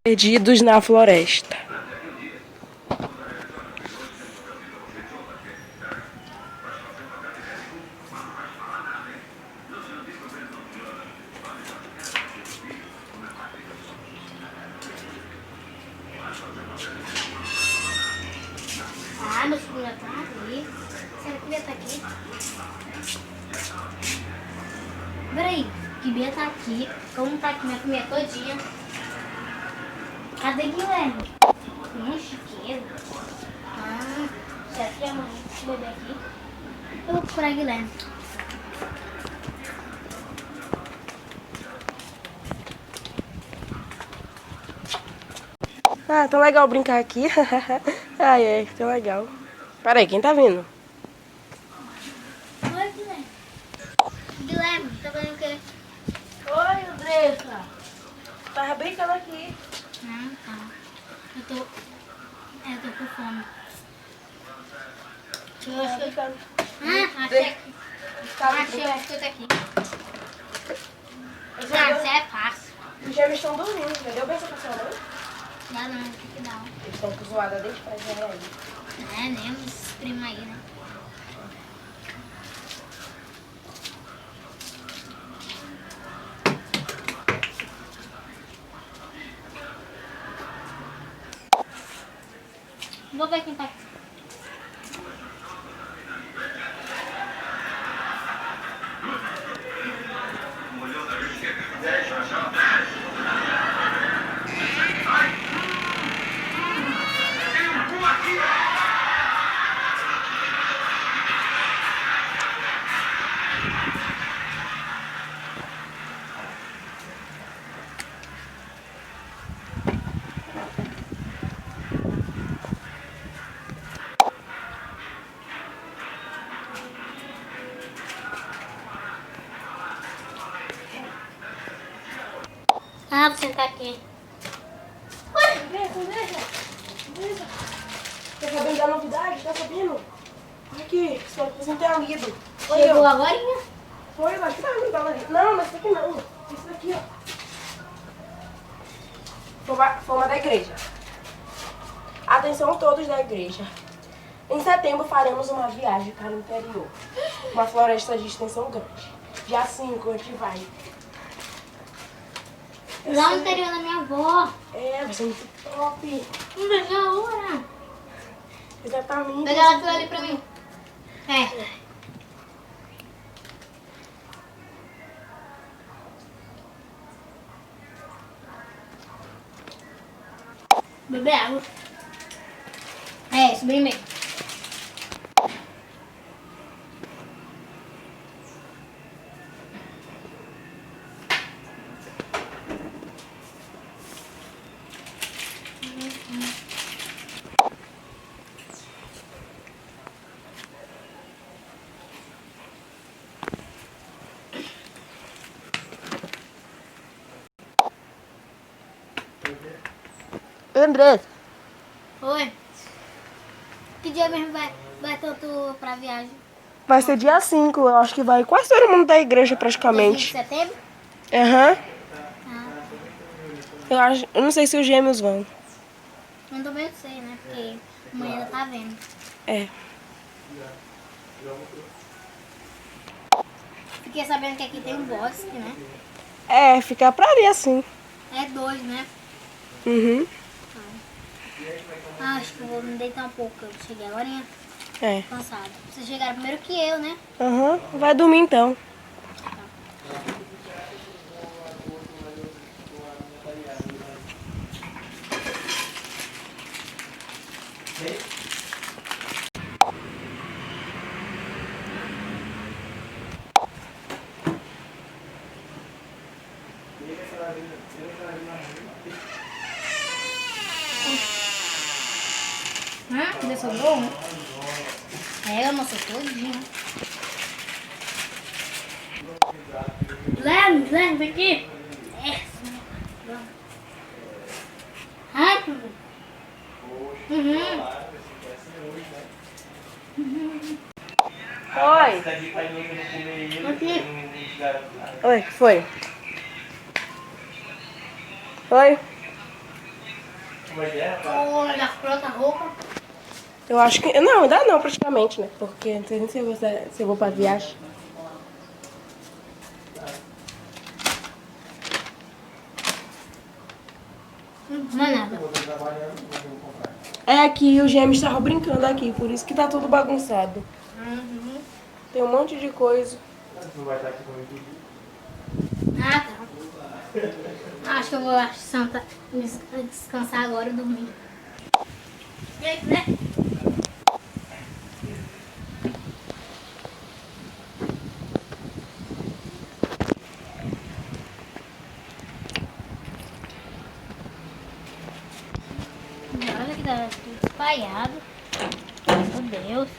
Perdidos na floresta. Ah, meu filho já tá ali. Será que Bia tá aqui? Peraí, que Bia tá aqui. Como tá aqui minha comida todinha? Cadê Guilherme? Chiqueiro. Ah, será que a mãe esse bebê aqui? Eu vou procurar Guilherme. Ah, tão legal brincar aqui. Ai, é, tão legal. Peraí, quem tá vindo? Oi, Guilherme. Guilherme, tá fazendo o quê? Oi, Andressa. Tava brincando aqui. Ah, tá. Eu tô com fome. Eu acho que eu... Ah, achei. Achei o biscoito aqui. Ah, isso é fácil. Os gêmeos estão dormindo, entendeu? Pensa pra sua mãe. Dá não, tem que dar. Eles estão com zoada desde pra já aí. É, nem os primos aí, né? Vou ver quem tá aqui. Ah, vou sentar aqui. Oi, Andressa. Tá sabendo da novidade? Tá sabendo? Aqui, espero que você não tenha lido. Chegou agorinha? Foi, mas que não tava ali. Não, mas isso aqui não. Isso daqui, ó. Forma da igreja. Atenção todos da igreja. Em setembro faremos uma viagem para o interior. Uma floresta de extensão grande. Dia 5 a gente vai. Lá no interior da minha avó. É, vai ser muito top. Não vejo a hora. Exatamente. Pega aquilo ali pra mim. É. Beber água. É, isso bem bem. Andressa. Oi. Que dia mesmo vai tanto pra viagem? Vai ser dia 5, eu acho que vai quase todo mundo da igreja Dia 20 de praticamente. setembro? Aham. Ah, Eu não sei se os gêmeos vão. eu também não sei, né? Porque amanhã ainda tá vendo. É. Fiquei sabendo que aqui tem um bosque, né? É, ficar pra ali assim. É 2, né? Uhum. Ah, acho que eu vou me deitar um pouco. Eu cheguei agora É. cansado. Vocês chegaram primeiro que eu, né? Aham. Vai dormir então. Ainda sobrou um? É, eu não sou todinho. Guilherme, vem aqui. É. Rápido. Uhum. Oi. Aqui. Oi, que foi? Oi? Olha, pronta a roupa. Eu acho que... Não, ainda não, praticamente, né? Porque não sei nem se eu vou pra viagem. Não é nada. É que o Gêmeos estavam brincando aqui, por isso que tá tudo bagunçado. Uhum. Tem um monte de coisa. Ah, tá. Acho que eu vou descansar agora e dormir. E aí, né? Olha que tá tudo espalhado. Meu Deus.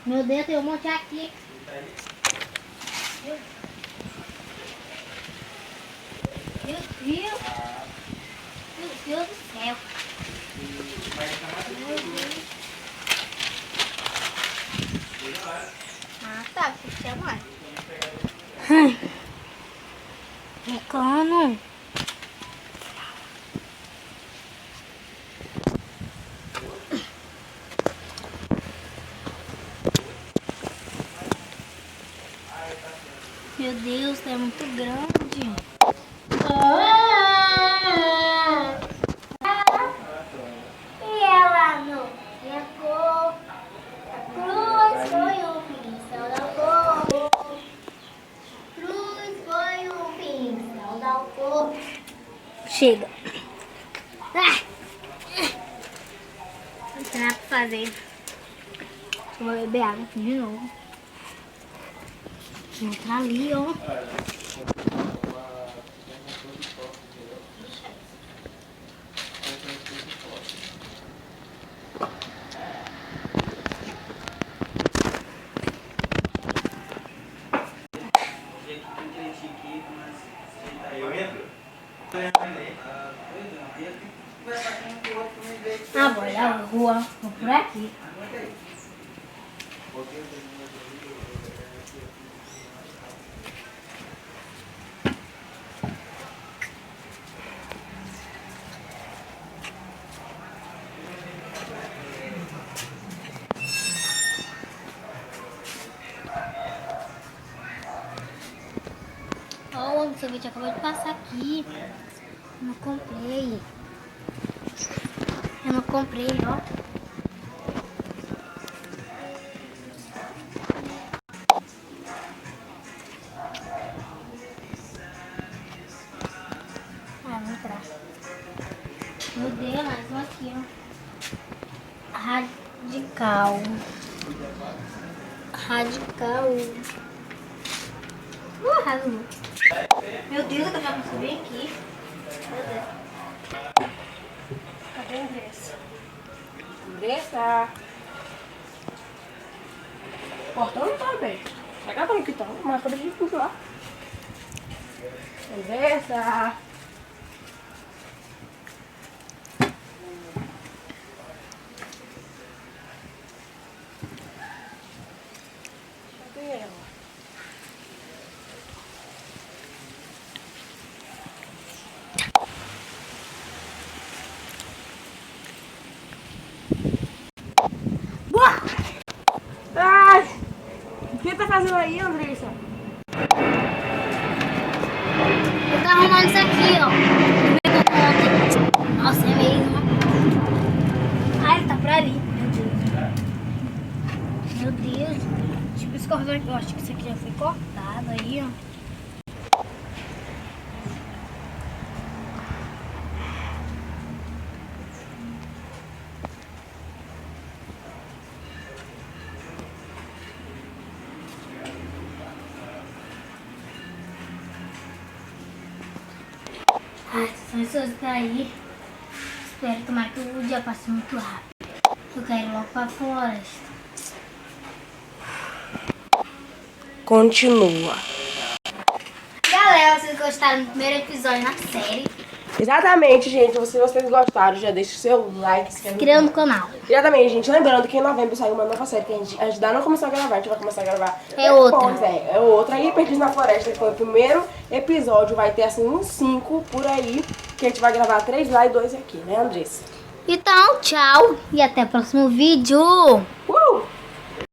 Meu Deus, tem um monte aqui. Meu Deus. Meu Deus do céu. Meu Deus. Ah, tá. Você quer mais? Mecano. Meu Deus, é muito grande. E ela não chegou. A cruz foi o pincel da cor. Cruz foi o pincel da cor. Chega. Não tem nada pra fazer. Eu vou beber água aqui de novo. Entra ali, ó. Ah, vou olhar a rua. Vou por aqui. Ó, o sorvete acabou de passar aqui. Eu não comprei. Eu não comprei, ó. Ah, vou entrar. Meu Deus, mais um aqui, ó. Radical. Radical. Arrasou. Meu Deus, eu já consegui aqui. Meu Deus. Cadê a Andressa? Andressa! O portão não tá aberto. Será que ela tá no quintal? Mas pode ir por lá. Andressa! Cadê ela? Ai! O que tá fazendo aí, Andressa? Eu tô arrumando isso aqui, ó. Nossa, é mesmo. Ai, ele tá por ali. Meu Deus. Meu Deus. Tipo, esse cordão aqui. Eu acho que isso aqui já foi cortado aí, ó. Ai, são pessoas por aí. Espero tomar que o dia passe muito rápido. Eu quero ir logo pra floresta. Continua. Galera, vocês gostaram do primeiro episódio na série? Exatamente, gente. Se vocês gostaram, já deixa o seu like. Se Inscreva no canal. Exatamente, gente. Lembrando que em novembro saiu uma nova série que a gente ainda não começou a gravar. A gente vai começar a gravar. É outra. É outra. Aí, Perdidos na Floresta, que foi o primeiro episódio. Vai ter, assim, uns 5 por aí. Que a gente vai gravar 3 lá e 2 aqui, né, Andressa? Então, tchau e até o próximo vídeo.